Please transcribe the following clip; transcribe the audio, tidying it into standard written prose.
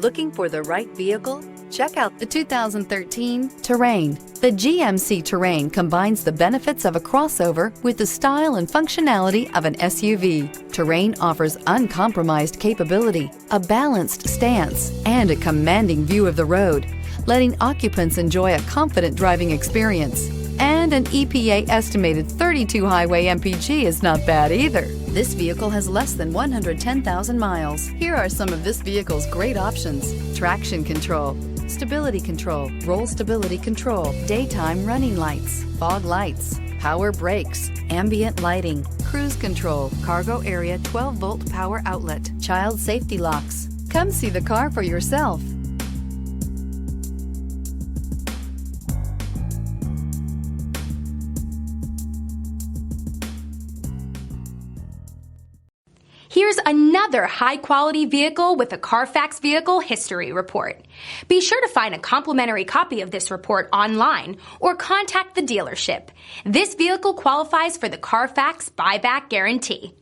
Looking for the right vehicle? Check out the 2013 Terrain. The GMC Terrain combines the benefits of a crossover with the style and functionality of an SUV. Terrain offers uncompromised capability, a balanced stance, and a commanding view of the road, letting occupants enjoy a confident driving experience. And an EPA estimated 32 highway MPG is not bad either. This vehicle has less than 110,000 miles. Here are some of this vehicle's great options: traction control, stability control, roll stability control, daytime running lights, fog lights, power brakes, ambient lighting, cruise control, cargo area 12-volt power outlet, child safety locks. Come see the car for yourself. Here's another high-quality vehicle with a Carfax Vehicle History Report. Be sure to find a complimentary copy of this report online or contact the dealership. This vehicle qualifies for the Carfax Buyback Guarantee.